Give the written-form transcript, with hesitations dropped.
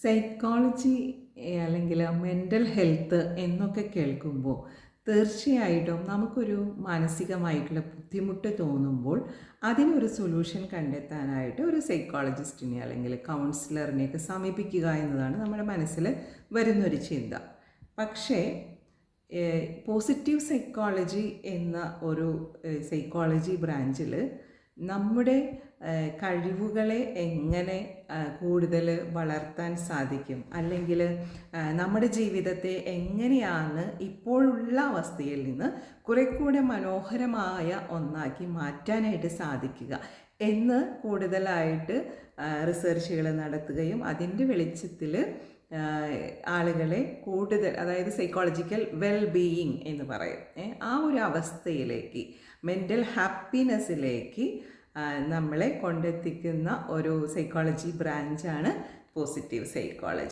Psychology അല്ലെങ്കിൽ mental health എന്നൊക്കെ കേൾക്കുമ്പോൾ തീർച്ചയായിട്ടും നമുക്കൊരു മാനസികമായിട്ടുള്ള ബുദ്ധിമുട്ട് തോന്നുമ്പോൾ അതിനൊരു സൊല്യൂഷൻ കണ്ടെത്താനായിട്ട് ഒരു സൈക്കോളജിസ്റ്റിനെ അല്ലെങ്കിൽ കൗൺസിലറിനെയൊക്കെ സമീപിക്കുക എന്നതാണ് നമ്മുടെ മനസ്സിൽ വരുന്നൊരു ചിന്ത. പക്ഷേ പോസിറ്റീവ് സൈക്കോളജി എന്ന ഒരു സൈക്കോളജി ബ്രാഞ്ചിൽ നമ്മുടെ കഴിവുകളെ എങ്ങനെ കൂടുതൽ വളർത്താൻ സാധിക്കും, അല്ലെങ്കിൽ നമ്മുടെ ജീവിതത്തെ എങ്ങനെയാണ് ഇപ്പോഴുള്ള അവസ്ഥയിൽ നിന്ന് കുറെ കൂടെ മനോഹരമായ ഒന്നാക്കി മാറ്റാനായിട്ട് സാധിക്കുക എന്ന് കൂടുതലായിട്ട് റിസർച്ചുകൾ നടത്തുകയും അതിൻ്റെ വെളിച്ചത്തിൽ ആളുകളെ കൂടുതൽ, അതായത് സൈക്കോളജിക്കൽ വെൽബീയിങ് എന്ന് പറയും, ആ ഒരു അവസ്ഥയിലേക്ക്, മെൻ്റൽ ഹാപ്പിനെസ്സിലേക്ക് നമ്മളെ കൊണ്ടെത്തിക്കുന്ന ഒരു സൈക്കോളജി ബ്രാഞ്ചാണ് പോസിറ്റീവ് സൈക്കോളജി.